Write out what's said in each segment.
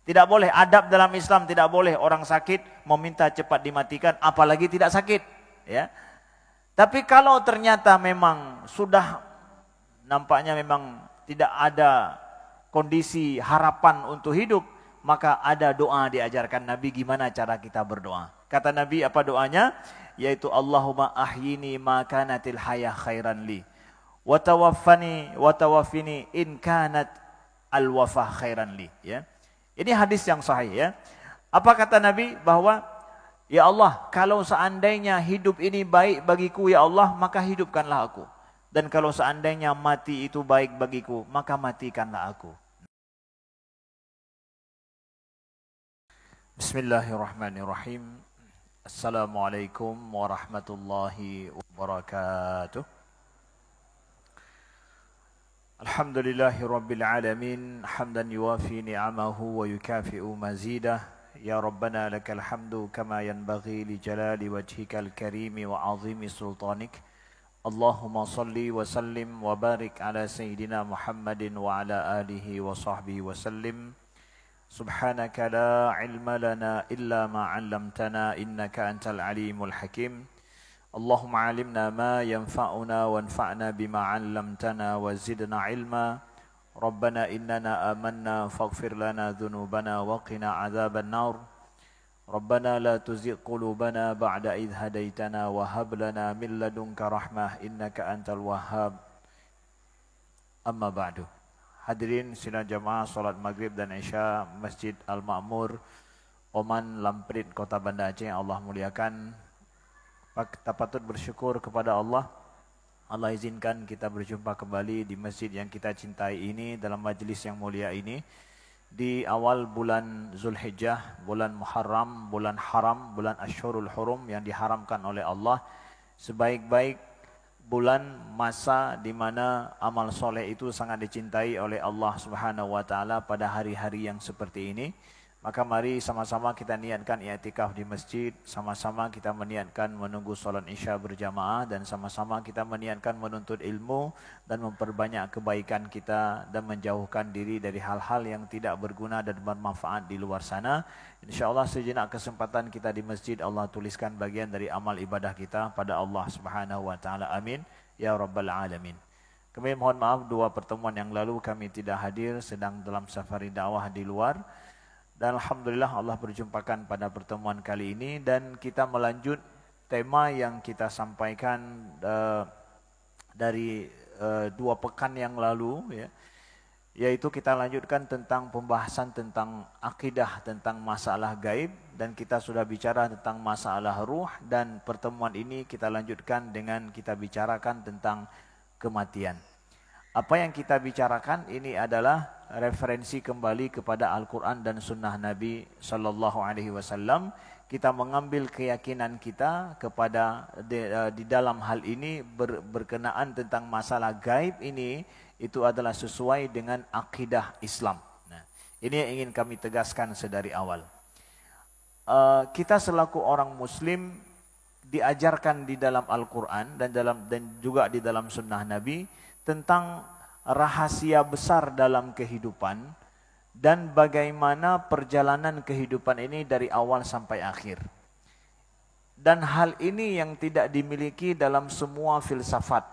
Tidak boleh, adab dalam Islam tidak boleh orang sakit meminta cepat dimatikan, apalagi tidak sakit. Ya. Tapi kalau ternyata memang sudah nampaknya memang tidak ada kondisi harapan untuk hidup, maka ada doa diajarkan Nabi gimana cara kita berdoa. Kata Nabi apa doanya? Yaitu Allahumma ahyini ma kanatil hayah khairan li. Wa tawaffini in kanat al wafah khairan li. Ya. Ini hadis yang sahih ya. Apa kata Nabi? Bahwa ya Allah, kalau seandainya hidup ini baik bagiku ya Allah, maka hidupkanlah aku. Dan kalau seandainya mati itu baik bagiku, maka matikanlah aku. Bismillahirrahmanirrahim. Assalamualaikum warahmatullahi wabarakatuh. Alhamdulillahi Rabbil Alamin. Hamdan yuwafi ni'amahu wa yukafi'u mazidah. Ya Rabbana lakal hamdu kama yanbaghi li jalali wajhikal karimi wa azimi sultanik. Allahumma salli wa sallim wa barik ala Sayyidina Muhammadin wa ala alihi wa sahbihi wa sallim. Subhanaka la ilma lana illa ma 'allamtana innaka antal alimul hakim. Allahumma 'allimna ma yanfa'una wanfa'na bima 'allamtana wa zidna 'ilma. Rabbana innana amanna faghfir lana dhunubana wa qina 'adzaban nar. Rabbana la tuzigh qulubana ba'da idh hadaitana wa hab lana min ladunka rahmah innaka antal wahhab. Amma ba'du. Hadirin sidang jamaah salat maghrib dan isya Masjid Al-Ma'mur, Oman, Lamprit, Kota Banda Aceh yang Allah muliakan. Kita patut bersyukur kepada Allah. Allah izinkan kita berjumpa kembali di masjid yang kita cintai ini, dalam majlis yang mulia ini, di awal bulan Zulhijjah, bulan Muharram, bulan haram, bulan Ashhurul Hurum yang diharamkan oleh Allah. Sebaik-baik bulan, masa di mana amal soleh itu sangat dicintai oleh Allah Subhanahu wa taala pada hari-hari yang seperti ini. Maka mari sama-sama kita niatkan i'tikaf di masjid, sama-sama kita meniatkan menunggu salat Isya berjamaah, dan sama-sama kita meniatkan menuntut ilmu dan memperbanyak kebaikan kita dan menjauhkan diri dari hal-hal yang tidak berguna dan bermanfaat di luar sana. InsyaAllah sejenak kesempatan kita di masjid Allah tuliskan bagian dari amal ibadah kita pada Allah Subhanahu wa taala. Amin ya rabbal alamin. Kami mohon maaf, 2 pertemuan yang lalu kami tidak hadir, sedang dalam safari dakwah di luar. Dan Alhamdulillah Allah berjumpakan pada pertemuan kali ini, dan kita melanjut tema yang kita sampaikan dari 2 pekan yang lalu, ya, yaitu kita lanjutkan tentang pembahasan tentang akidah, tentang masalah gaib, dan kita sudah bicara tentang masalah ruh, dan pertemuan ini kita lanjutkan dengan kita bicarakan tentang kematian. Apa yang kita bicarakan ini adalah referensi kembali kepada Al-Quran dan Sunnah Nabi Sallallahu Alaihi Wasallam. Kita mengambil keyakinan kita kepada di dalam hal ini berkenaan tentang masalah gaib ini, itu adalah sesuai dengan akidah Islam. Nah, ini yang ingin kami tegaskan sedari awal. Kita selaku orang Muslim diajarkan di dalam Al-Quran dan juga di dalam Sunnah Nabi tentang rahasia besar dalam kehidupan dan bagaimana perjalanan kehidupan ini dari awal sampai akhir. Dan hal ini yang tidak dimiliki dalam semua filsafat,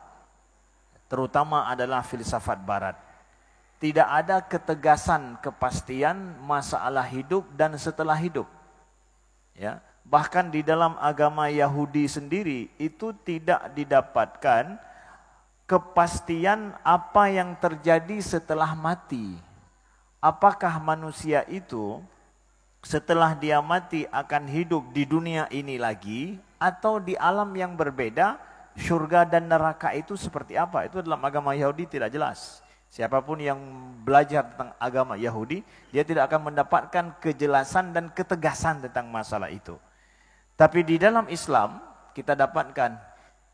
terutama adalah filsafat barat. Tidak ada ketegasan, kepastian masalah hidup dan setelah hidup. Ya, bahkan di dalam agama Yahudi sendiri itu tidak didapatkan kepastian apa yang terjadi setelah mati. Apakah manusia itu setelah dia mati akan hidup di dunia ini lagi, atau di alam yang berbeda, surga dan neraka itu seperti apa? Itu dalam agama Yahudi tidak jelas. Siapapun yang belajar tentang agama Yahudi, dia tidak akan mendapatkan kejelasan dan ketegasan tentang masalah itu. Tapi di dalam Islam kita dapatkan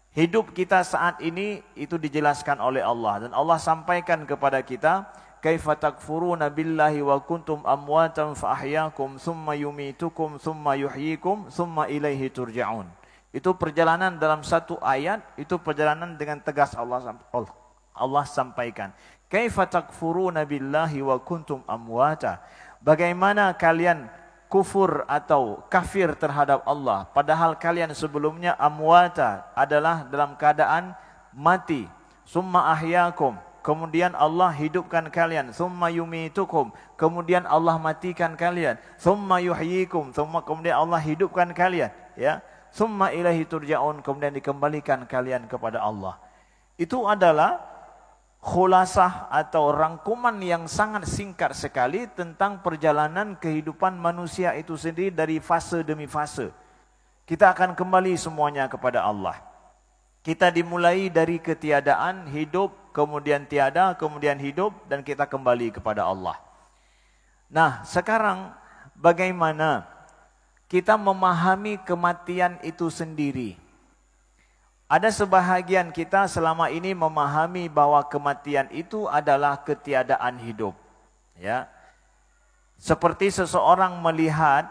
hidup kita saat ini itu dijelaskan oleh Allah, dan Allah sampaikan kepada kita, kaifa takfuruna billahi wa kuntum amwatan fa ahyaakum thumma yumitukum thumma yuhyikum thumma ilaihi turja'un. Itu perjalanan dalam satu ayat, itu perjalanan dengan tegas Allah sampaikan. Kaifa takfuruna billahi wa kuntum amwata. Bagaimana kalian kufur atau kafir terhadap Allah, padahal kalian sebelumnya amwata, adalah dalam keadaan mati. Summa ahyakum, kemudian Allah hidupkan kalian. Summa yumitukum, kemudian Allah matikan kalian. Summa yuhyikum, kemudian Allah hidupkan kalian. Ya, summa ilaihi turja'un, kemudian dikembalikan kalian kepada Allah. Itu adalah khulasah atau rangkuman yang sangat singkat sekali tentang perjalanan kehidupan manusia itu sendiri dari fase demi fase. Kita akan kembali semuanya kepada Allah. Kita dimulai dari ketiadaan, hidup, kemudian tiada, kemudian hidup, dan kita kembali kepada Allah. Nah, sekarang bagaimana kita memahami kematian itu sendiri? Ada sebahagian kita selama ini memahami bahwa kematian itu adalah ketiadaan hidup. Ya. Seperti seseorang melihat,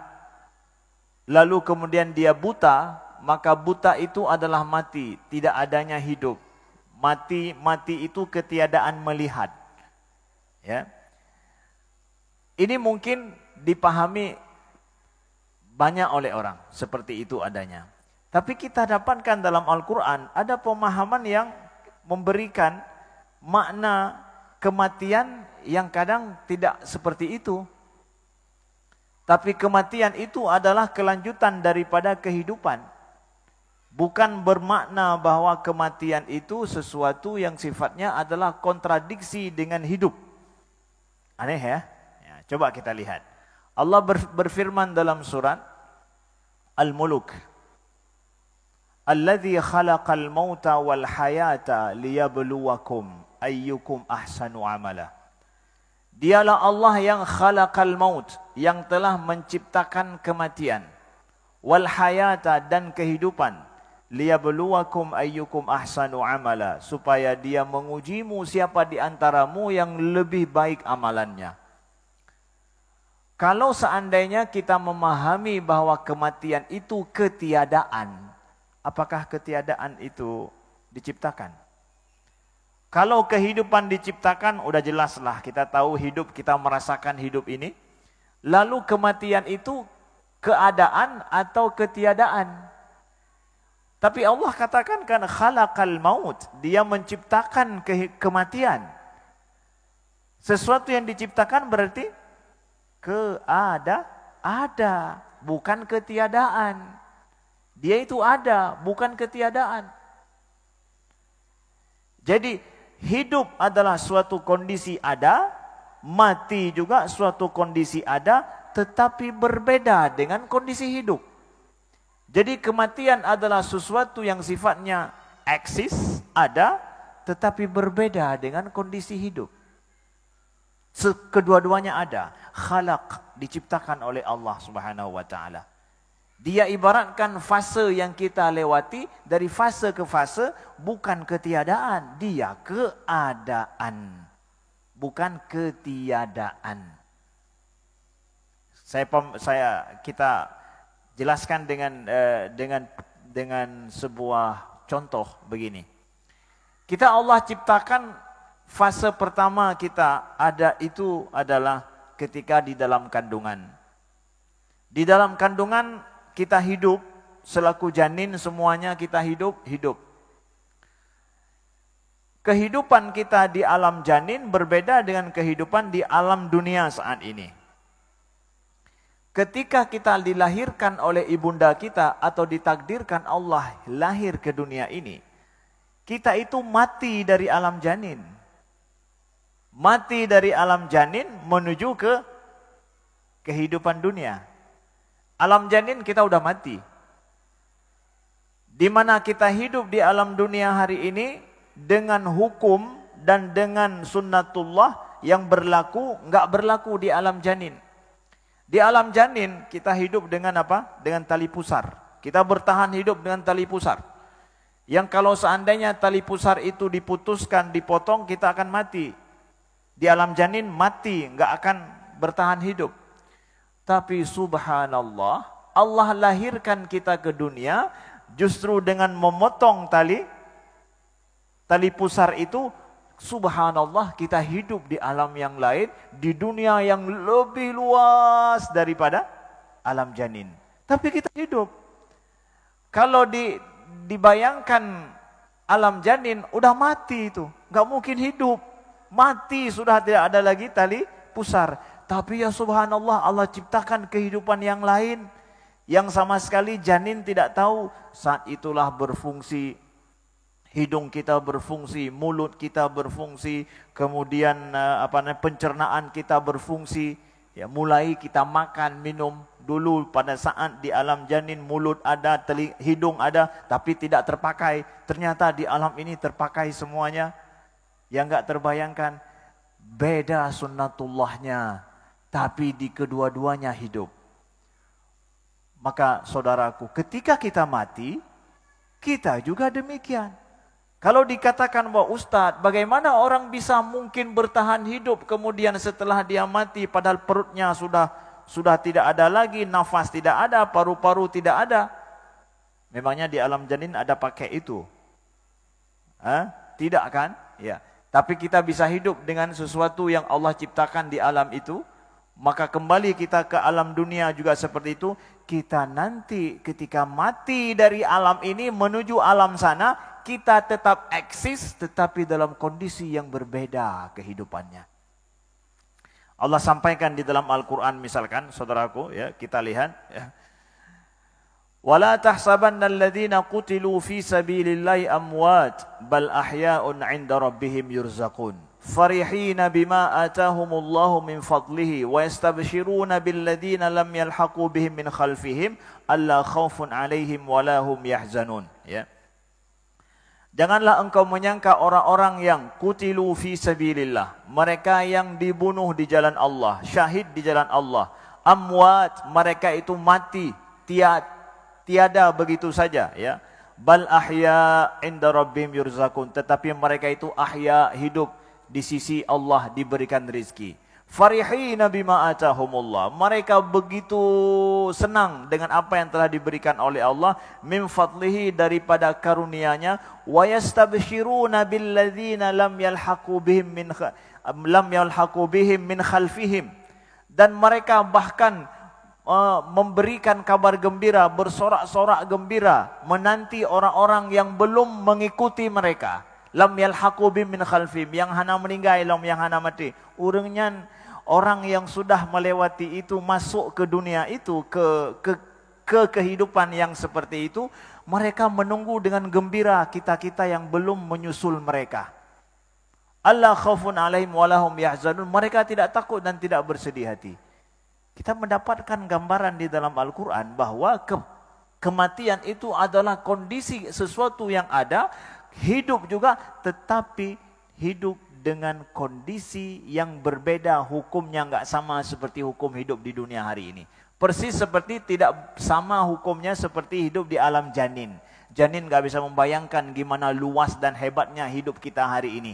lalu kemudian dia buta, maka buta itu adalah mati, tidak adanya hidup. Mati itu ketiadaan melihat. Ya. Ini mungkin dipahami banyak oleh orang, seperti itu adanya. Tapi kita dapatkan dalam Al-Quran ada pemahaman yang memberikan makna kematian yang kadang tidak seperti itu. Tapi kematian itu adalah kelanjutan daripada kehidupan. Bukan bermakna bahwa kematian itu sesuatu yang sifatnya adalah kontradiksi dengan hidup. Aneh ya? Coba kita lihat. Allah berfirman dalam surat Al-Muluk. Alladzi khalaqal mauta wal hayata liyabluwakum ayyukum ahsanu amala. Dialah Allah yang khalaqal maut, yang telah menciptakan kematian, wal hayata, dan kehidupan, liyabluwakum ayyukum ahsanu amala, supaya dia mengujimu siapa di antaramu yang lebih baik amalannya. Kalau seandainya kita memahami bahwa kematian itu ketiadaan, apakah ketiadaan itu diciptakan? Kalau kehidupan diciptakan, udah jelaslah, kita tahu hidup, kita merasakan hidup ini. Lalu kematian itu keadaan atau ketiadaan? Tapi Allah katakan kan khalaqal maut, dia menciptakan kematian. Sesuatu yang diciptakan berarti ada, bukan ketiadaan. Dia itu ada, bukan ketiadaan. Jadi hidup adalah suatu kondisi ada, mati juga suatu kondisi ada, tetapi berbeda dengan kondisi hidup. Jadi kematian adalah sesuatu yang sifatnya eksis, ada, tetapi berbeda dengan kondisi hidup. Kedua-duanya ada. Khalaq, diciptakan oleh Allah Subhanahu wa taala. Dia ibaratkan fase yang kita lewati, dari fase ke fase, bukan ketiadaan, dia keadaan, bukan ketiadaan. Kita jelaskan dengan sebuah contoh begini. Allah ciptakan fase pertama kita ada itu adalah ketika di dalam kandungan. Di dalam kandungan kita hidup, selaku janin semuanya kita hidup. Kehidupan kita di alam janin berbeda dengan kehidupan di alam dunia saat ini. Ketika kita dilahirkan oleh ibunda kita atau ditakdirkan Allah lahir ke dunia ini, kita itu mati dari alam janin. Mati dari alam janin menuju ke kehidupan dunia. Alam janin kita udah mati. Di mana kita hidup di alam dunia hari ini dengan hukum dan dengan sunnatullah yang berlaku, enggak berlaku di alam janin. Di alam janin kita hidup dengan apa? Dengan tali pusar. Kita bertahan hidup dengan tali pusar. Yang kalau seandainya tali pusar itu diputuskan, dipotong, kita akan mati. Di alam janin mati, enggak akan bertahan hidup. Tapi subhanallah, Allah lahirkan kita ke dunia justru dengan memotong tali pusar itu, subhanallah kita hidup di alam yang lain, di dunia yang lebih luas daripada alam janin. Tapi kita hidup. Kalau dibayangkan alam janin, udah mati itu. Nggak mungkin hidup. Mati, sudah tidak ada lagi tali pusar. Tapi ya subhanallah, Allah ciptakan kehidupan yang lain. Yang sama sekali janin tidak tahu. Saat itulah berfungsi, hidung kita berfungsi, mulut kita berfungsi, kemudian pencernaan kita berfungsi. Ya, mulai kita makan, minum. Dulu pada saat di alam janin mulut ada, hidung ada, tapi tidak terpakai. Ternyata di alam ini terpakai semuanya. Yang enggak terbayangkan, beda sunnatullahnya, tapi di kedua-duanya hidup. Maka saudaraku, ketika kita mati, kita juga demikian. Kalau dikatakan bahwa Ustadz, bagaimana orang bisa mungkin bertahan hidup kemudian setelah dia mati, padahal perutnya sudah tidak ada lagi, nafas tidak ada, paru-paru tidak ada. Memangnya di alam janin ada pakai itu? Tidak kan? Ya. Tapi kita bisa hidup dengan sesuatu yang Allah ciptakan di alam itu. Maka kembali kita ke alam dunia juga seperti itu. Kita nanti ketika mati dari alam ini menuju alam sana, kita tetap eksis tetapi dalam kondisi yang berbeda kehidupannya. Allah sampaikan di dalam Al-Quran misalkan, saudaraku, ya, kita lihat. Ya. وَلَا تَحْسَبَنَّ الَّذِينَ قُتِلُوا فِي سَبِيلِ اللَّهِ أَمْوَاتٍ بَلْ أَحْيَاءٌ عِنْدَ رَبِّهِمْ يُرْزَقُونَ فَرِحِينَ بِمَا آتَاهُمُ اللَّهُ مِنْ فَضْلِهِ وَيَسْتَبْشِرُونَ بِالَّذِينَ لَمْ يَلْحَقُوا بِهِمْ مِنْ خَلْفِهِمْ أَلَّا خَوْفٌ عَلَيْهِمْ وَلَا هُمْ يَحْزَنُونَ. Ya. Janganlah engkau menyangka orang-orang yang kutilu fi sabilillah, mereka yang dibunuh di jalan Allah, syahid di jalan Allah. Amwat, mereka itu mati, tiada begitu saja, ya. Bal ahya inda rabbihim yurzakun, tetapi mereka itu ahya, hidup di sisi Allah, diberikan rezeki. Farihina bima atahumullah, mereka begitu senang dengan apa yang telah diberikan oleh Allah, min fadlihi, daripada karunia-Nya, wa yastabshiruna billadzina lam yalhaqu bihim min khalfihim, dan mereka bahkan memberikan kabar gembira, bersorak-sorak gembira, menanti orang-orang yang belum mengikuti mereka. Lam yalhaqu bihim min khalfihim, yang hana meninggal, yang hana mati. Urangnya orang yang sudah melewati itu, masuk ke dunia itu, ke kehidupan yang seperti itu, mereka menunggu dengan gembira kita-kita yang belum menyusul mereka. Allah khaufun alaihim walahum yahzanun, mereka tidak takut dan tidak bersedih hati. Kita mendapatkan gambaran di dalam Al-Quran bahwa kematian itu adalah kondisi sesuatu yang ada, hidup juga, tetapi hidup dengan kondisi yang berbeda, hukumnya enggak sama seperti hukum hidup di dunia hari ini. Persis seperti tidak sama hukumnya seperti hidup di alam janin. Janin enggak bisa membayangkan gimana luas dan hebatnya hidup kita hari ini.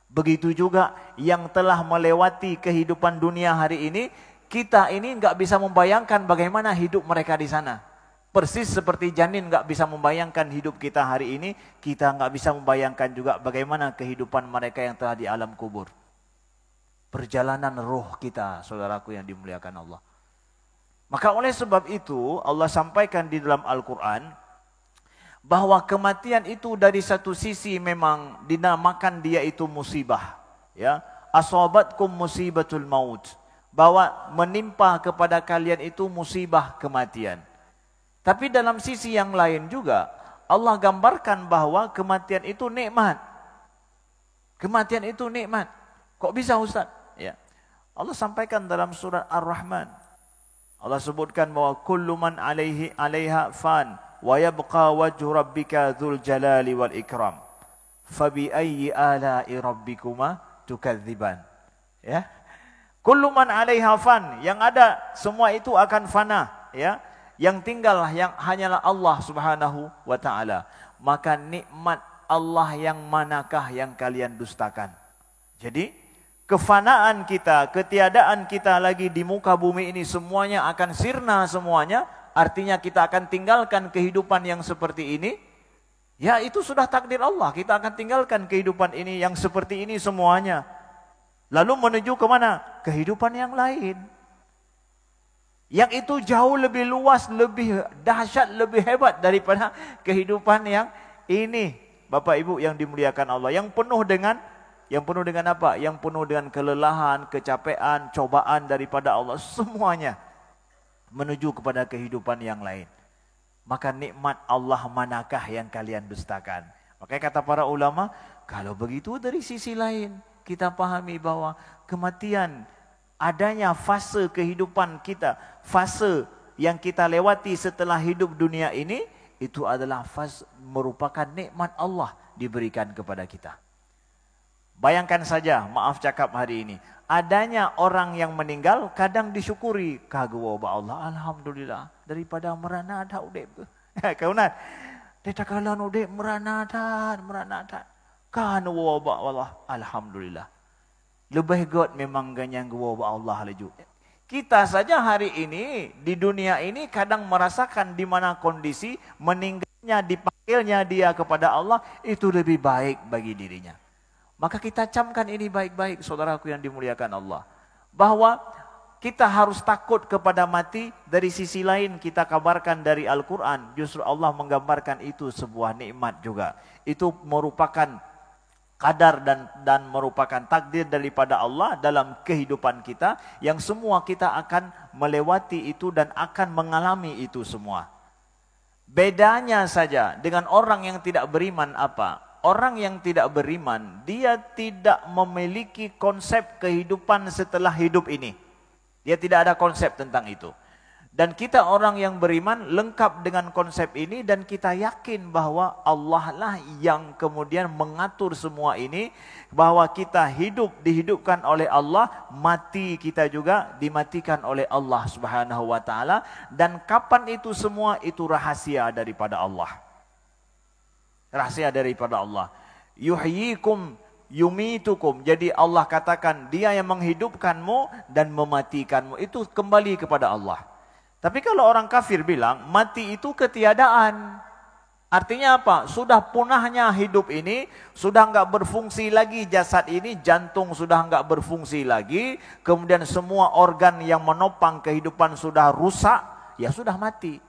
Begitu juga yang telah melewati kehidupan dunia hari ini, kita ini enggak bisa membayangkan bagaimana hidup mereka di sana. Persis seperti janin nggak bisa membayangkan hidup kita hari ini, kita nggak bisa membayangkan juga bagaimana kehidupan mereka yang telah di alam kubur. Perjalanan roh kita, saudaraku yang dimuliakan Allah. Maka oleh sebab itu, Allah sampaikan di dalam Al-Quran, bahwa kematian itu dari satu sisi memang dinamakan dia itu musibah. Ya, asobatkum musibatul maut. Bahwa menimpa kepada kalian itu musibah kematian. Tapi dalam sisi yang lain juga, Allah gambarkan bahwa kematian itu nikmat. Kematian itu nikmat. Kok bisa Ustaz? Ya. Allah sampaikan dalam surat Ar-Rahman. Allah sebutkan bahwa kullu man 'alaiha fan wa yabqa wajhu rabbika dzul jalali wal ikram. Fabi ayyi ala'i rabbikuma tukadziban. Ya. Kullu man 'alaiha fan, yang ada semua itu akan fana, ya. Yang tinggal yang hanyalah Allah Subhanahu wa taala. Maka nikmat Allah yang manakah yang kalian dustakan? Jadi kefanaan kita, ketiadaan kita lagi di muka bumi ini semuanya akan sirna semuanya. Artinya kita akan tinggalkan kehidupan yang seperti ini. Ya itu sudah takdir Allah, kita akan tinggalkan kehidupan ini yang seperti ini semuanya. Lalu menuju ke mana? Kehidupan yang lain. Yang itu jauh lebih luas, lebih dahsyat, lebih hebat daripada kehidupan yang ini. Bapak Ibu yang dimuliakan Allah, yang penuh dengan apa? Yang penuh dengan kelelahan, kecapean, cobaan daripada Allah, semuanya menuju kepada kehidupan yang lain. Maka nikmat Allah manakah yang kalian dustakan? Makanya kata para ulama, kalau begitu dari sisi lain kita pahami bahwa kematian, adanya fase kehidupan kita, fase yang kita lewati setelah hidup dunia ini, itu adalah fase merupakan nikmat Allah diberikan kepada kita. Bayangkan saja, maaf cakap hari ini, adanya orang yang meninggal kadang disyukuri, kagum Allah, alhamdulillah, daripada merana ada udep. Kaunan, detakalan udep merana ada. Kan Allah, alhamdulillah. Lebih god memang ganyang Allah laju. Kita saja hari ini di dunia ini kadang merasakan di mana kondisi meninggalnya, dipanggilnya dia kepada Allah itu lebih baik bagi dirinya. Maka kita camkan ini baik-baik, saudaraku yang dimuliakan Allah. Bahwa kita harus takut kepada mati. Dari sisi lain kita kabarkan dari Al-Quran, justru Allah menggambarkan itu sebuah nikmat juga. Itu merupakan kadar dan merupakan takdir daripada Allah dalam kehidupan kita, yang semua kita akan melewati itu dan akan mengalami itu semua. Bedanya saja dengan orang yang tidak beriman apa? Orang yang tidak beriman, dia tidak memiliki konsep kehidupan setelah hidup ini. Dia tidak ada konsep tentang itu. Dan kita orang yang beriman lengkap dengan konsep ini, dan kita yakin bahwa Allah lah yang kemudian mengatur semua ini, bahwa kita hidup dihidupkan oleh Allah, mati kita juga dimatikan oleh Allah Subhanahu wa taala, dan kapan itu semua itu rahasia daripada Allah. Rahasia daripada Allah. Yuhyikum yumitukum. Jadi Allah katakan dia yang menghidupkanmu dan mematikanmu. Itu kembali kepada Allah. Tapi kalau orang kafir bilang mati itu ketiadaan. Artinya apa? Sudah punahnya hidup ini, sudah enggak berfungsi lagi jasad ini, jantung sudah enggak berfungsi lagi, kemudian semua organ yang menopang kehidupan sudah rusak, ya sudah mati.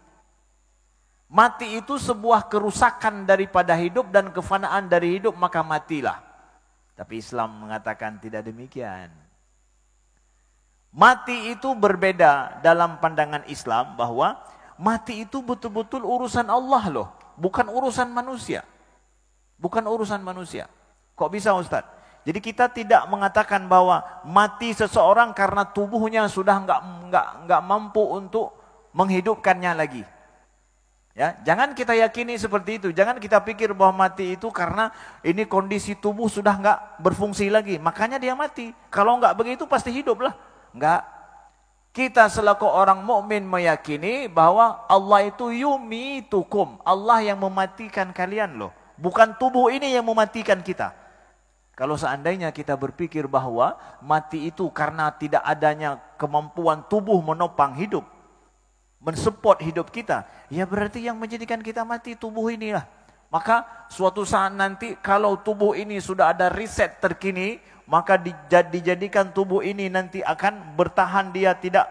Mati itu sebuah kerusakan daripada hidup dan kefanaan dari hidup, maka matilah. Tapi Islam mengatakan tidak demikian. Mati itu berbeda dalam pandangan Islam, bahwa mati itu betul-betul urusan Allah loh, bukan urusan manusia. Bukan urusan manusia. Kok bisa Ustaz? Jadi kita tidak mengatakan bahwa mati seseorang karena tubuhnya sudah enggak mampu untuk menghidupkannya lagi. Ya, jangan kita yakini seperti itu. Jangan kita pikir bahwa mati itu karena ini kondisi tubuh sudah enggak berfungsi lagi, makanya dia mati. Kalau enggak begitu pasti hidup lah. Enggak. Kita selaku orang mukmin meyakini bahwa Allah itu yumitukum. Allah yang mematikan kalian loh. Bukan tubuh ini yang mematikan kita. Kalau seandainya kita berpikir bahwa mati itu karena tidak adanya kemampuan tubuh menopang hidup, mensupport hidup kita, ya berarti yang menjadikan kita mati tubuh inilah. Maka suatu saat nanti kalau tubuh ini sudah ada riset terkini, maka dijadikan tubuh ini nanti akan bertahan, dia tidak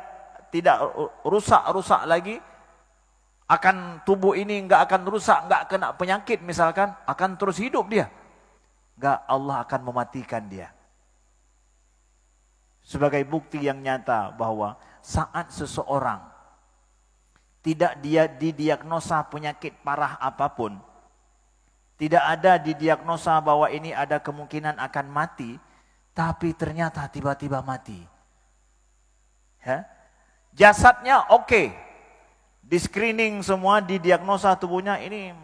rusak lagi. Akan tubuh ini enggak akan rusak, enggak kena penyakit misalkan, akan terus hidup dia. Enggak, Allah akan mematikan dia. Sebagai bukti yang nyata bahwa saat seseorang tidak dia didiagnosa penyakit parah apapun, tidak ada didiagnosa bahwa ini ada kemungkinan akan mati, tapi ternyata tiba-tiba mati. Ya? Jasadnya oke, di screening semua, didiagnosa tubuhnya ini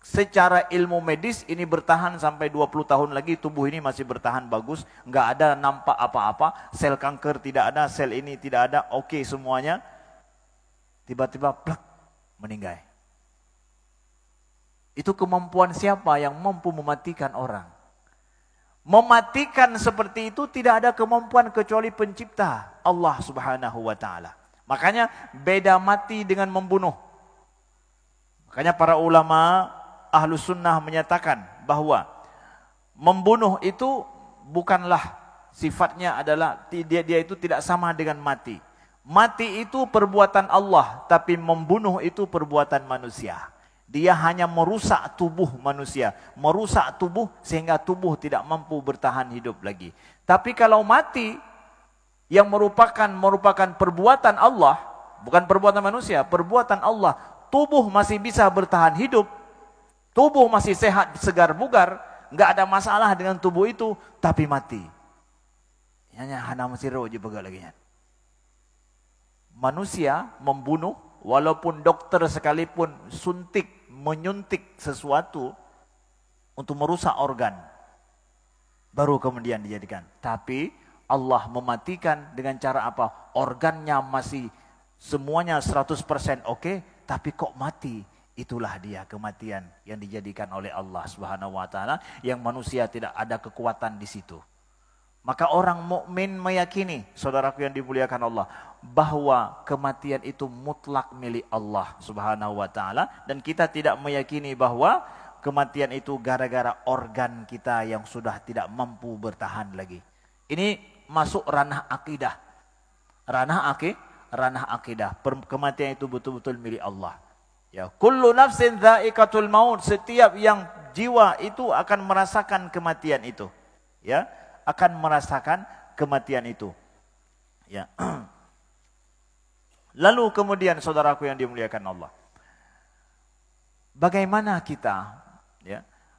secara ilmu medis ini bertahan sampai 20 tahun lagi, tubuh ini masih bertahan bagus, enggak ada nampak apa-apa, sel kanker tidak ada, sel ini tidak ada, oke semuanya. Tiba-tiba plak, meninggal. Itu kemampuan siapa yang mampu mematikan orang? Mematikan seperti itu tidak ada kemampuan kecuali pencipta, Allah Subhanahu wa taala. Makanya beda mati dengan membunuh. Makanya para ulama Ahlus Sunnah menyatakan bahwa membunuh itu bukanlah sifatnya adalah dia itu tidak sama dengan mati. Mati itu perbuatan Allah, tapi membunuh itu perbuatan manusia. Dia hanya merusak tubuh manusia, merusak tubuh sehingga tubuh tidak mampu bertahan hidup lagi. Tapi kalau mati yang merupakan perbuatan Allah, bukan perbuatan manusia, perbuatan Allah, tubuh masih bisa bertahan hidup, tubuh masih sehat, segar bugar, enggak ada masalah dengan tubuh itu, tapi mati. Hanya hana masiro je begal lagi. Manusia membunuh, walaupun dokter sekalipun menyuntik sesuatu untuk merusak organ, baru kemudian dijadikan. Tapi Allah mematikan dengan cara apa? Organnya masih semuanya 100% oke, tapi kok mati? Itulah dia kematian yang dijadikan oleh Allah Subhanahu wa taala, yang manusia tidak ada kekuatan di situ. Maka orang mukmin meyakini, saudaraku yang dimuliakan Allah, bahwa kematian itu mutlak milik Allah Subhanahu wa taala, dan kita tidak meyakini bahwa kematian itu gara-gara organ kita yang sudah tidak mampu bertahan lagi. Ini masuk ranah akidah. Ranah akidah. Kematian itu betul-betul milik Allah. Ya, kullu nafsin dha'iqatul maut, setiap yang jiwa itu akan merasakan kematian itu. Ya, akan merasakan kematian itu. Ya. Lalu kemudian saudaraku yang dimuliakan Allah, bagaimana kita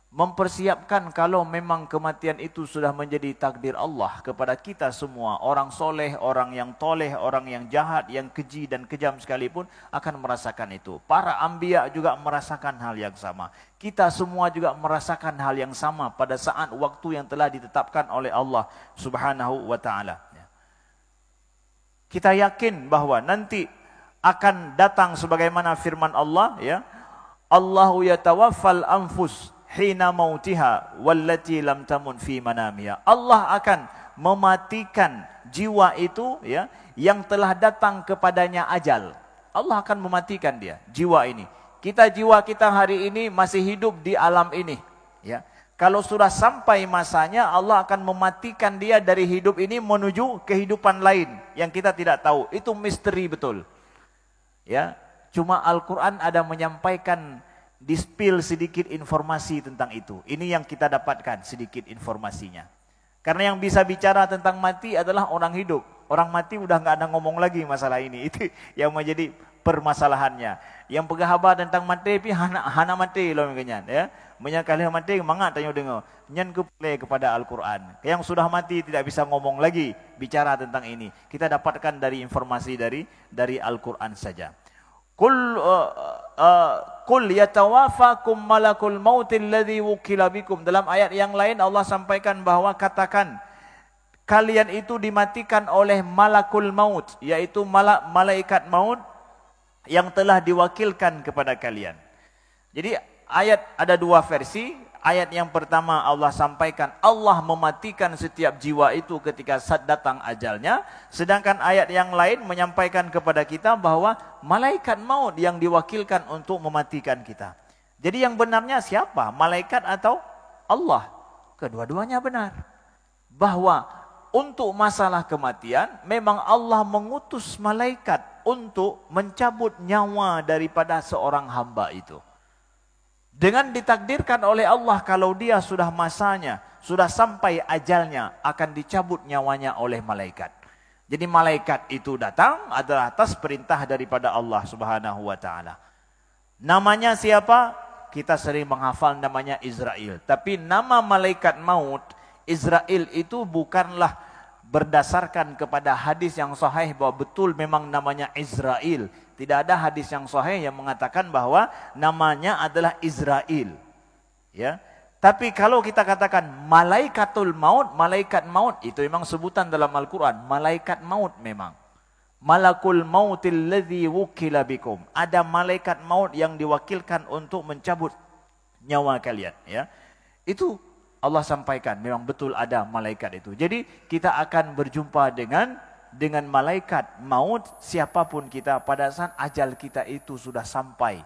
mempersiapkan kalau memang kematian itu sudah menjadi takdir Allah kepada kita semua, orang soleh, orang yang toleh, orang yang jahat, yang keji dan kejam sekalipun akan merasakan itu. Para anbiya juga merasakan hal yang sama. Kita semua juga merasakan hal yang sama pada saat waktu yang telah ditetapkan oleh Allah Subhanahu wa taala. Kita yakin bahwa nanti akan datang sebagaimana firman Allah, ya, Allahu yatawaffal anfus hina mautiha wallati lam tamun fi manamiha. Allah akan mematikan jiwa itu, ya, yang telah datang kepadanya ajal. Allah akan mematikan dia, jiwa ini. Jiwa kita hari ini masih hidup di alam ini, ya. Kalau sudah sampai masanya, Allah akan mematikan dia dari hidup ini menuju kehidupan lain yang kita tidak tahu. Itu misteri betul. Ya, cuma Al-Qur'an ada menyampaikan di-spill sedikit informasi tentang itu. Ini yang kita dapatkan sedikit informasinya. Karena yang bisa bicara tentang mati adalah orang hidup. Orang mati udah nggak ada ngomong lagi masalah ini. Itu yang menjadi permasalahannya. Yang pegahaba tentang mati, pi hana mati loh mungkinnya, ya. Menyangkali mati, mangat tanya dengar. Nyan keplay kepada Al-Quran. Yang sudah mati tidak bisa ngomong lagi bicara tentang ini. Kita dapatkan dari informasi dari Al-Quran saja. Qul yatawafakum malakul mautil ladzi wukila bikum. Dalam ayat yang lain Allah sampaikan bahwa katakan kalian itu dimatikan oleh malakul maut, yaitu malaikat maut yang telah diwakilkan kepada kalian. Jadi ayat ada dua versi. Ayat yang pertama Allah sampaikan Allah mematikan setiap jiwa itu ketika saat datang ajalnya. Sedangkan ayat yang lain menyampaikan kepada kita bahwa malaikat maut yang diwakilkan untuk mematikan kita. Jadi yang benarnya siapa? Malaikat atau Allah? Kedua-duanya benar. Bahwa untuk masalah kematian memang Allah mengutus malaikat untuk mencabut nyawa daripada seorang hamba itu. Dengan ditakdirkan oleh Allah kalau dia sudah masanya, sudah sampai ajalnya, akan dicabut nyawanya oleh malaikat. Jadi malaikat itu datang adalah atas perintah daripada Allah Subhanahu wa taala. Namanya siapa? Kita sering menghafal namanya Israel. Tapi nama malaikat maut Israel itu bukanlah berdasarkan kepada hadis yang sahih bahwa betul memang namanya Israel. Tidak ada hadis yang sahih yang mengatakan bahwa namanya adalah Israel. Ya. Tapi kalau kita katakan malaikatul maut, malaikat maut itu memang sebutan dalam Al-Qur'an, malaikat maut memang. Malakul mautil ladzi wukila bikum. Ada malaikat maut yang diwakilkan untuk mencabut nyawa kalian, ya. Itu Allah sampaikan memang betul ada malaikat itu. Jadi kita akan berjumpa dengan malaikat maut siapapun kita pada saat ajal kita itu sudah sampai,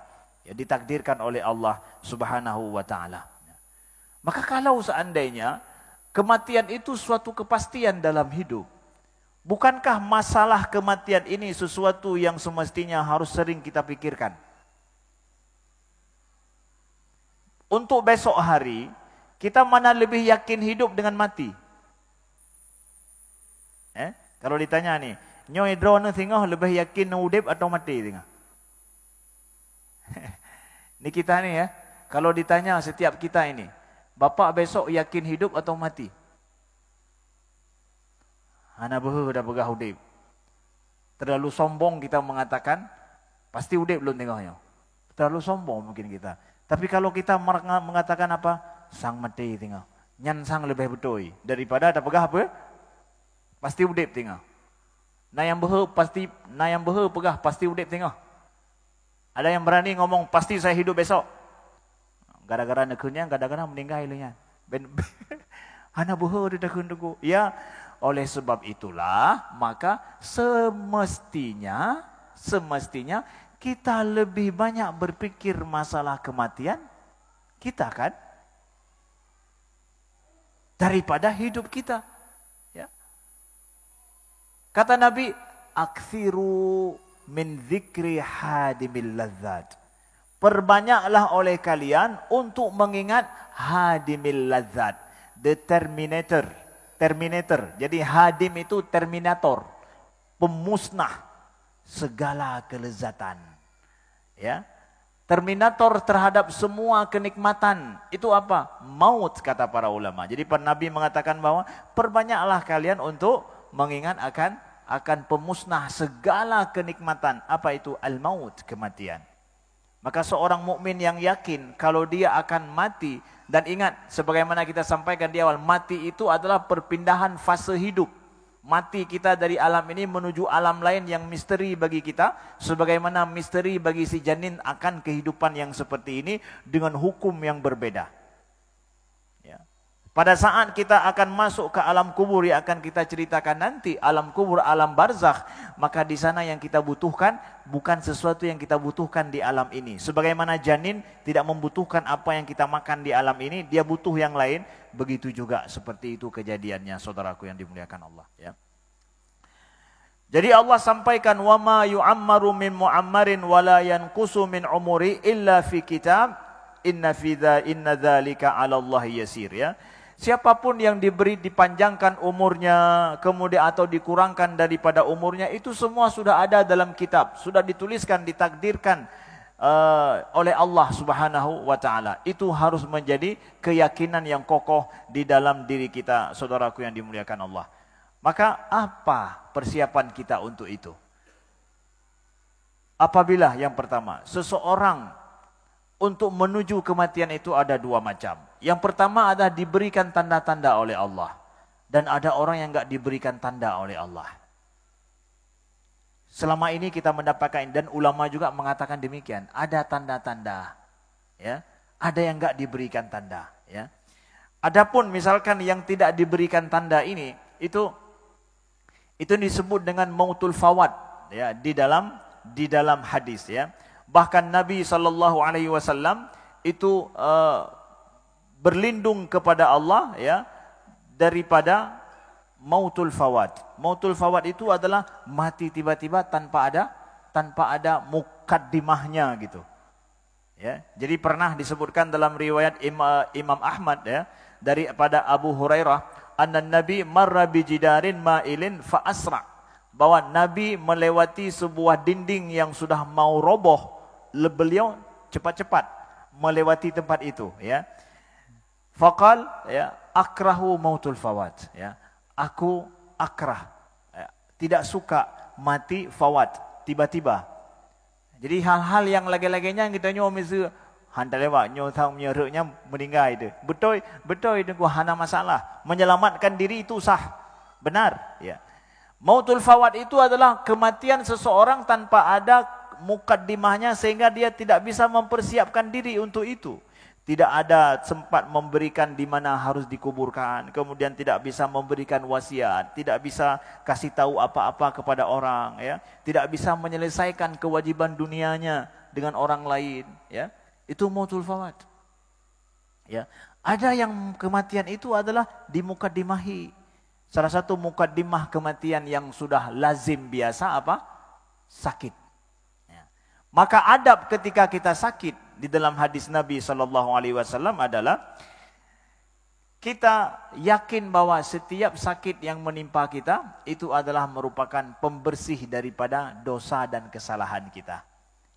Ya, ditakdirkan oleh Allah Subhanahu wa taala. Maka kalau seandainya kematian itu suatu kepastian dalam hidup, bukankah masalah kematian ini sesuatu yang semestinya harus sering kita pikirkan? Untuk besok hari, kita mana lebih yakin hidup dengan mati? Kalau ditanya nih, nyoy drone tengah lebih yakin udip atau mati tengah? Ini kita nih ya, kalau ditanya setiap kita ini, Bapak besok yakin hidup atau mati? Ana beuh udah begah udip. Terlalu sombong kita mengatakan pasti udip belum tengoknya. Terlalu sombong mungkin kita. Tapi kalau kita mengatakan apa? Sang mati tengok. Nyan sang lebih betul daripada ada begah apa? Pasti udip tengok. Nah yang beuh pegah pasti udip tengok. Ada yang berani ngomong pasti saya hidup besok. Gara-gara nekunnya kadang-kadang meninggal ilunya. Ana beuh udah deku. Ya, oleh sebab itulah maka semestinya kita lebih banyak berpikir masalah kematian kita kan daripada hidup kita. Ya. Kata Nabi, "Aktsiru min dzikri hadimil ladzat." Perbanyaklah oleh kalian untuk mengingat hadimil ladzat, the terminator. Jadi hadim itu terminator, pemusnah segala kelezatan. Ya. Terminator terhadap semua kenikmatan. Itu apa? Maut, kata para ulama. Jadi Nabi mengatakan bahwa perbanyaklah kalian untuk mengingat akan pemusnah segala kenikmatan. Apa itu? Al-maut, kematian. Maka seorang mukmin yang yakin kalau dia akan mati, dan ingat sebagaimana kita sampaikan di awal, mati itu adalah perpindahan fase hidup. Mati kita dari alam ini menuju alam lain yang misteri bagi kita, sebagaimana misteri bagi si janin akan kehidupan yang seperti ini dengan hukum yang berbeda. Ya. Pada saat kita akan masuk ke alam kubur yang akan kita ceritakan nanti, alam kubur, alam barzakh, maka di sana yang kita butuhkan bukan sesuatu yang kita butuhkan di alam ini. Sebagaimana janin tidak membutuhkan apa yang kita makan di alam ini, dia butuh yang lain. Begitu juga seperti itu kejadiannya, saudaraku yang dimuliakan Allah. Ya. Jadi Allah sampaikan, وَمَا يُعَمَّرُ مِنْ مُعَمَّرٍ وَلَا يَنْقُسُ مِنْ عُمُرِ إِلَّا فِي كِتَابٍ إِنَّ ذَلِكَ عَلَى اللَّهِ يَسِيرٌ. Ya. Siapapun yang dipanjangkan umurnya, kemudian atau dikurangkan daripada umurnya, itu semua sudah ada dalam kitab, sudah dituliskan, ditakdirkan oleh Allah Subhanahu wa taala. Itu harus menjadi keyakinan yang kokoh di dalam diri kita, saudaraku yang dimuliakan Allah. Maka apa persiapan kita untuk itu? Apabila yang pertama, seseorang untuk menuju kematian itu ada dua macam. Yang pertama adalah diberikan tanda-tanda oleh Allah. Dan ada orang yang enggak diberikan tanda oleh Allah. Selama ini kita mendapatkan, dan ulama juga mengatakan demikian, ada tanda-tanda, ya, ada yang enggak diberikan tanda, ya. Adapun misalkan yang tidak diberikan tanda ini, itu disebut dengan mautul fawad, ya, di dalam hadis, ya. Bahkan Nabi SAW itu berlindung kepada Allah, ya, daripada mautul fawad. Mautul fawad itu adalah mati tiba-tiba tanpa ada mukaddimahnya gitu. Ya, jadi pernah disebutkan dalam riwayat Imam Ahmad, ya, daripada Abu Hurairah, anna Nabi marra bijidarin ma'ilin fa asra, bahwa Nabi melewati sebuah dinding yang sudah mau roboh, beliau cepat-cepat melewati tempat itu, ya. Faqal, ya, akrahu mautul fawad, ya. Aku akrah, ya, tidak suka mati fawad, tiba-tiba. Jadi hal-hal yang lagi-laginya kita mesti hantar lewat, nyotang menyeruknya meninggal itu. Betul itu hana masalah. Menyelamatkan diri itu sah, benar, ya. Mautul fawad itu adalah kematian seseorang tanpa ada mukaddimahnya, sehingga dia tidak bisa mempersiapkan diri untuk itu. Tidak ada sempat memberikan di mana harus dikuburkan, kemudian tidak bisa memberikan wasiat, tidak bisa kasih tahu apa-apa kepada orang, ya, tidak bisa menyelesaikan kewajiban dunianya, dengan orang lain, ya. Itu mautul fawat. Ya. Ada yang kematian itu adalah dimukaddimahi. Salah satu mukaddimah kematian yang sudah lazim biasa apa? Sakit. Ya. Maka adab ketika kita sakit di dalam hadis Nabi SAW adalah kita yakin bahwa setiap sakit yang menimpa kita itu adalah merupakan pembersih daripada dosa dan kesalahan kita.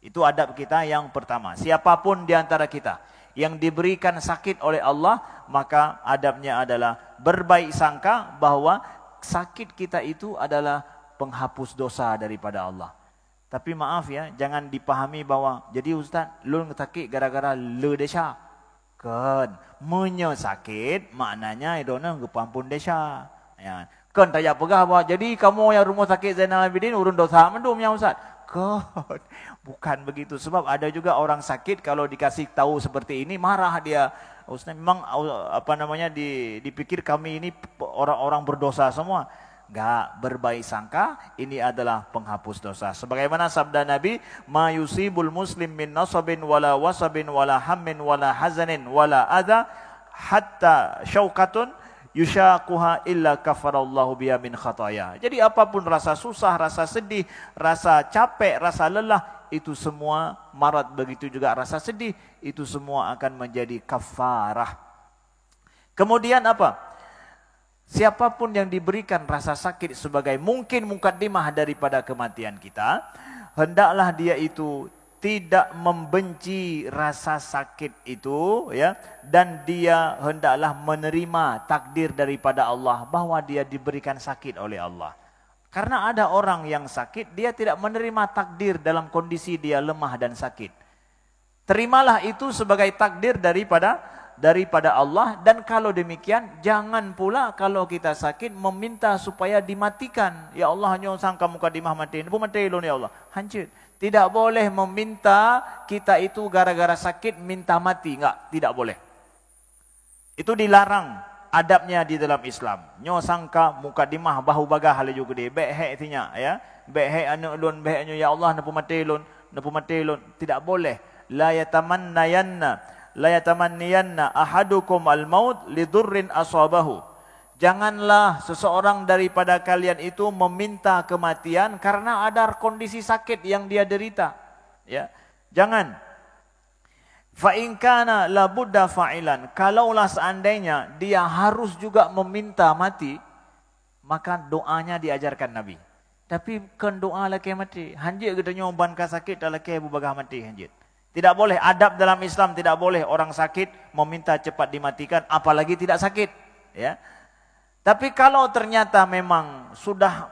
Itu adab kita yang pertama. Siapapun di antara kita yang diberikan sakit oleh Allah, maka adabnya adalah berbaik sangka bahwa sakit kita itu adalah penghapus dosa daripada Allah. Tapi maaf ya, jangan dipahami bahwa jadi ustaz, lu sakit gara-gara lu desa. Kan, menyakit maknanya idona kepampun desa. Ya. Kan tak payah pegah bahwa jadi kamu yang rumah sakit Zainal Abidin urun dosa mendum ya ustaz. Kan, bukan begitu. Sebab ada juga orang sakit kalau dikasih tahu seperti ini marah dia. Ustaz memang dipikir kami ini orang-orang berdosa semua. Enggak, berbaik sangka ini adalah penghapus dosa. Sebagaimana sabda Nabi, "Ma yusibul muslim min nasabin wala wasabin wala hammin wala hazanin wala adha hatta syaukatun yushaquha illa kafarallahu biha min khataya." Jadi apapun rasa susah, rasa sedih, rasa capek, rasa lelah, itu semua marat, begitu juga rasa sedih, itu semua akan menjadi kafarah. Kemudian apa? Siapapun yang diberikan rasa sakit sebagai mungkin mukaddimah daripada kematian kita, hendaklah dia itu tidak membenci rasa sakit itu, ya, dan dia hendaklah menerima takdir daripada Allah bahwa dia diberikan sakit oleh Allah. Karena ada orang yang sakit, dia tidak menerima takdir dalam kondisi dia lemah dan sakit. Terimalah itu sebagai takdir daripada Allah, dan kalau demikian jangan pula kalau kita sakit meminta supaya dimatikan. Ya Allah, hanya sangka mukadimah mati. Apa mati lo ya Allah? Hancur. Tidak boleh meminta kita itu gara-gara sakit minta mati, enggak, tidak boleh. Itu dilarang adabnya di dalam Islam. Nyo sangka mukadimah bahu bagah hal juga dia. Baik hek tinya ya. Baik hek anu ulun, baik nyo ya Allah napa mati lun, tidak boleh. La yatamanniyanna ahadukum al-maut lidurrin asabahu. Janganlah seseorang daripada kalian itu meminta kematian karena ada kondisi sakit yang dia derita. Ya. Jangan. Fa in kana la budda fa'ilan. Kalaulah seandainya dia harus juga meminta mati, maka doanya diajarkan Nabi. Tapi kan doa laki mati. Hanjit kita nyoban ka sakit laki Abu Bagah mati hanjit. Tidak boleh, adab dalam Islam tidak boleh orang sakit meminta cepat dimatikan, apalagi tidak sakit. Ya. Tapi kalau ternyata memang sudah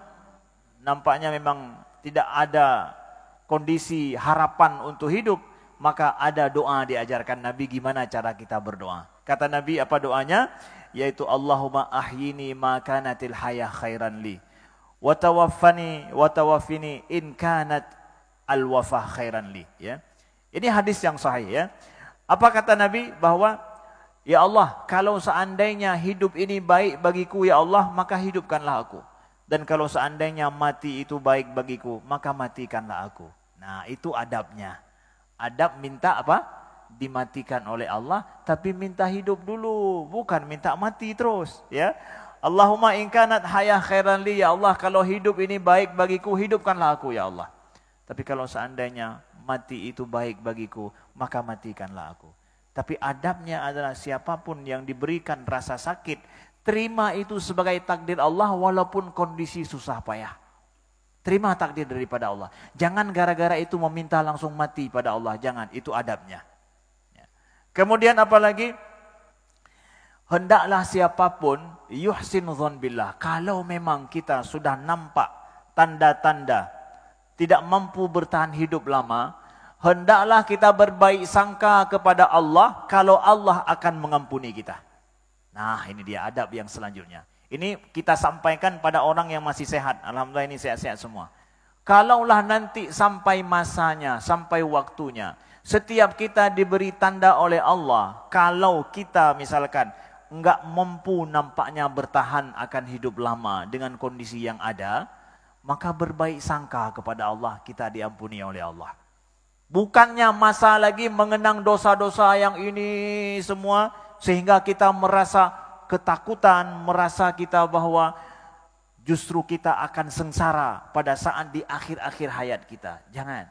nampaknya memang tidak ada kondisi harapan untuk hidup, maka ada doa diajarkan Nabi gimana cara kita berdoa. Kata Nabi apa doanya? Yaitu Allahumma ahyini ma kanatil hayah khairan li. Wa tawaffini in kanat al-wafah khairan li. Ya. Ini hadis yang sahih ya. Apa kata Nabi? Bahwa ya Allah, kalau seandainya hidup ini baik bagiku ya Allah, maka hidupkanlah aku. Dan kalau seandainya mati itu baik bagiku, maka matikanlah aku. Nah, itu adabnya. Adab minta apa? Dimatikan oleh Allah, tapi minta hidup dulu, bukan minta mati terus, ya. Allahumma in kanat hayah khairan li, ya Allah, kalau hidup ini baik bagiku, hidupkanlah aku ya Allah. Tapi kalau seandainya mati itu baik bagiku, maka matikanlah aku. Tapi adabnya adalah siapapun yang diberikan rasa sakit, terima itu sebagai takdir Allah walaupun kondisi susah payah. Terima takdir daripada Allah. Jangan gara-gara itu meminta langsung mati pada Allah. Jangan, itu adabnya. Kemudian apalagi? Hendaklah siapapun yuhsin dzan billah. Kalau memang kita sudah nampak tanda-tanda tidak mampu bertahan hidup lama, hendaklah kita berbaik sangka kepada Allah kalau Allah akan mengampuni kita. Nah, ini dia adab yang selanjutnya. Ini kita sampaikan pada orang yang masih sehat. Alhamdulillah ini sehat-sehat semua. Kalaulah nanti sampai masanya, sampai waktunya, setiap kita diberi tanda oleh Allah, kalau kita misalkan enggak mampu nampaknya bertahan akan hidup lama dengan kondisi yang ada, maka berbaik sangka kepada Allah, kita diampuni oleh Allah. Bukannya masa lagi mengenang dosa-dosa yang ini semua sehingga kita merasa ketakutan, merasa kita bahwa justru kita akan sengsara pada saat di akhir-akhir hayat kita. Jangan.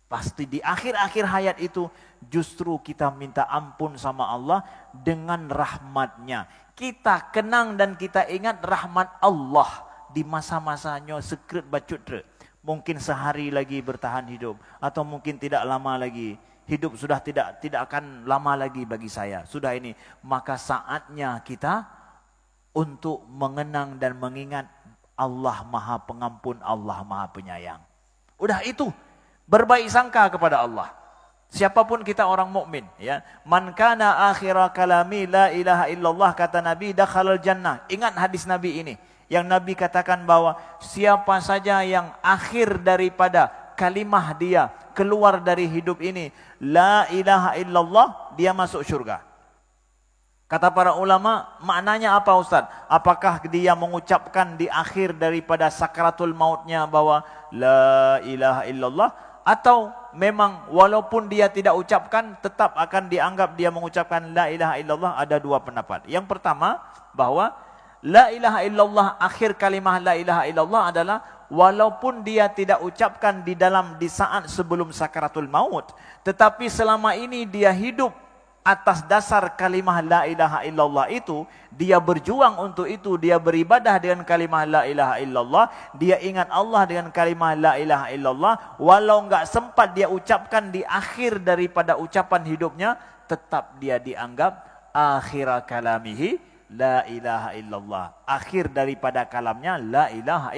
Pasti di akhir-akhir hayat itu justru kita minta ampun sama Allah dengan rahmatnya. Kita kenang dan kita ingat rahmat Allah di masa-masanya sekret bacut. Mungkin sehari lagi bertahan hidup atau mungkin tidak lama lagi. Hidup sudah tidak akan lama lagi bagi saya. Sudah ini, maka saatnya kita untuk mengenang dan mengingat Allah Maha Pengampun, Allah Maha Penyayang. Udah itu, berbaik sangka kepada Allah. Siapapun kita orang mukmin, ya. Man kana akhira kalami la ilaha illallah, kata Nabi, dakhalal jannah. Ingat hadis Nabi ini. Yang Nabi katakan bahwa siapa saja yang akhir daripada kalimah dia keluar dari hidup ini, la ilaha illallah, dia masuk syurga. Kata para ulama, maknanya apa Ustaz? Apakah dia mengucapkan di akhir daripada sakaratul mautnya bahwa la ilaha illallah, atau memang walaupun dia tidak ucapkan tetap akan dianggap dia mengucapkan la ilaha illallah? Ada dua pendapat. Yang pertama, bahwa la ilaha illallah, akhir kalimah la ilaha illallah adalah walaupun dia tidak ucapkan di saat sebelum sakaratul maut, tetapi selama ini dia hidup atas dasar kalimah la ilaha illallah itu, dia berjuang untuk itu, dia beribadah dengan kalimah la ilaha illallah, dia ingat Allah dengan kalimah la ilaha illallah, walau enggak sempat dia ucapkan di akhir daripada ucapan hidupnya, tetap dia dianggap akhir kalamihi la ilaha illallah. Akhir daripada kalamnya la ilaha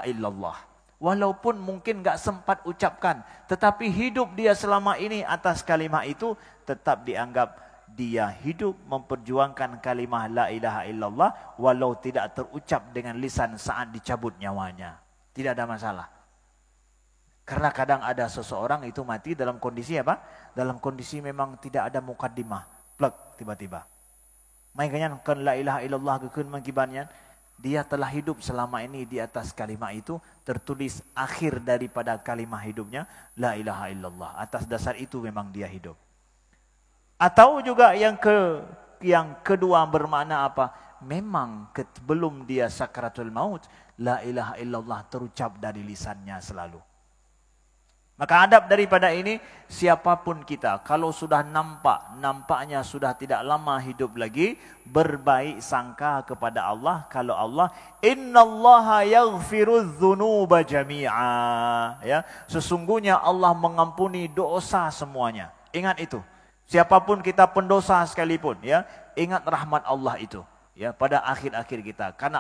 illallah. Walaupun mungkin enggak sempat ucapkan, tetapi hidup dia selama ini atas kalimah itu, tetap dianggap dia hidup memperjuangkan kalimah la ilaha illallah walau tidak terucap dengan lisan saat dicabut nyawanya. Tidak ada masalah. Karena kadang ada seseorang itu mati dalam kondisi apa? Dalam kondisi memang tidak ada mukaddimah. Plek tiba-tiba. Makanya kan la ilaha illallah kekeun mangkibannya, dia telah hidup selama ini di atas kalimah itu, tertulis akhir daripada kalimah hidupnya la ilaha illallah. Atas dasar itu memang dia hidup. Atau juga yang kedua bermakna apa? Memang sebelum dia sakaratul maut, la ilaha illallah terucap dari lisannya selalu. Maka adab daripada ini, siapapun kita, kalau sudah nampaknya sudah tidak lama hidup lagi, berbaik sangka kepada Allah. Kalau Allah, innallaha yaghfirudz dzunuba jami'a, ya, sesungguhnya Allah mengampuni dosa semuanya. Ingat itu. Siapapun kita pendosa sekalipun, ya, ingat rahmat Allah itu, ya, pada akhir-akhir kita. Karena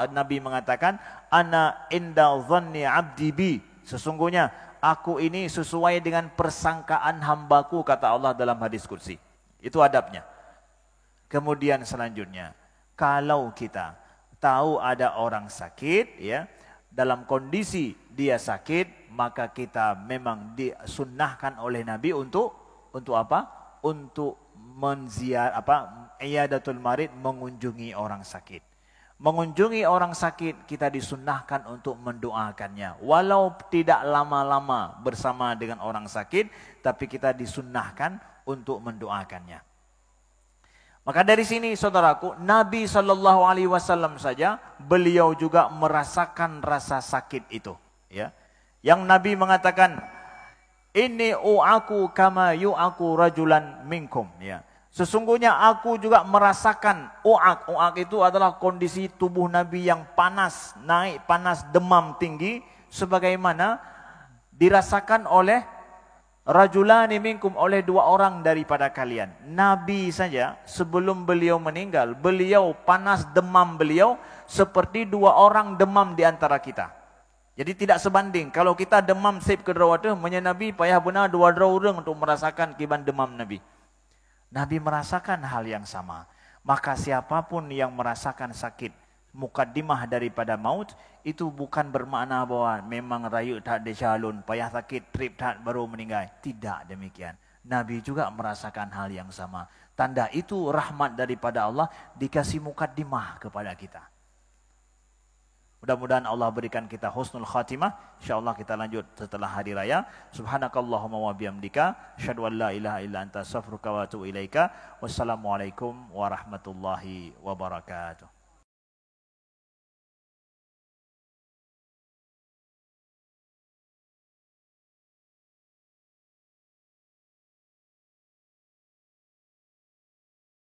Nabi mengatakan, ana inda dhanni 'abdi bi, sesungguhnya aku ini sesuai dengan persangkaan hambaku, kata Allah dalam hadis qudsi. Itu adabnya. Kemudian selanjutnya, kalau kita tahu ada orang sakit, ya, dalam kondisi dia sakit, maka kita memang disunnahkan oleh Nabi untuk apa? Untuk iyadatul marid, mengunjungi orang sakit. Mengunjungi orang sakit, kita disunnahkan untuk mendoakannya. Walau tidak lama-lama bersama dengan orang sakit, tapi kita disunnahkan untuk mendoakannya. Maka dari sini saudaraku, Nabi SAW saja, beliau juga merasakan rasa sakit itu, ya. Yang Nabi mengatakan, inni u'aku kama yu'aku rajulan minkum, ya. Sesungguhnya aku juga merasakan u'ak. U'ak itu adalah kondisi tubuh Nabi yang panas, naik panas, demam tinggi, sebagaimana dirasakan oleh rajulani minkum, oleh dua orang daripada kalian. Nabi saja sebelum beliau meninggal, beliau panas demam beliau seperti dua orang demam di antara kita. Jadi tidak sebanding. Kalau kita demam sip ke drawata, Nabi payah benar dua orang untuk merasakan kiban demam Nabi. Nabi merasakan hal yang sama. Maka siapapun yang merasakan sakit, mukaddimah daripada maut, itu bukan bermakna bahwa memang rayu tak desyalun, payah sakit, trip tak baru meninggal. Tidak demikian. Nabi juga merasakan hal yang sama. Tanda itu rahmat daripada Allah, dikasih mukaddimah kepada kita. Mudah-mudahan Allah berikan kita husnul khatimah. InsyaAllah kita lanjut setelah hari raya. Subhanakallahumma wa bihamdika. Asyhadu an la ilaha illa anta astaghfiruka wa atubu ilaika. Wassalamualaikum warahmatullahi wabarakatuh.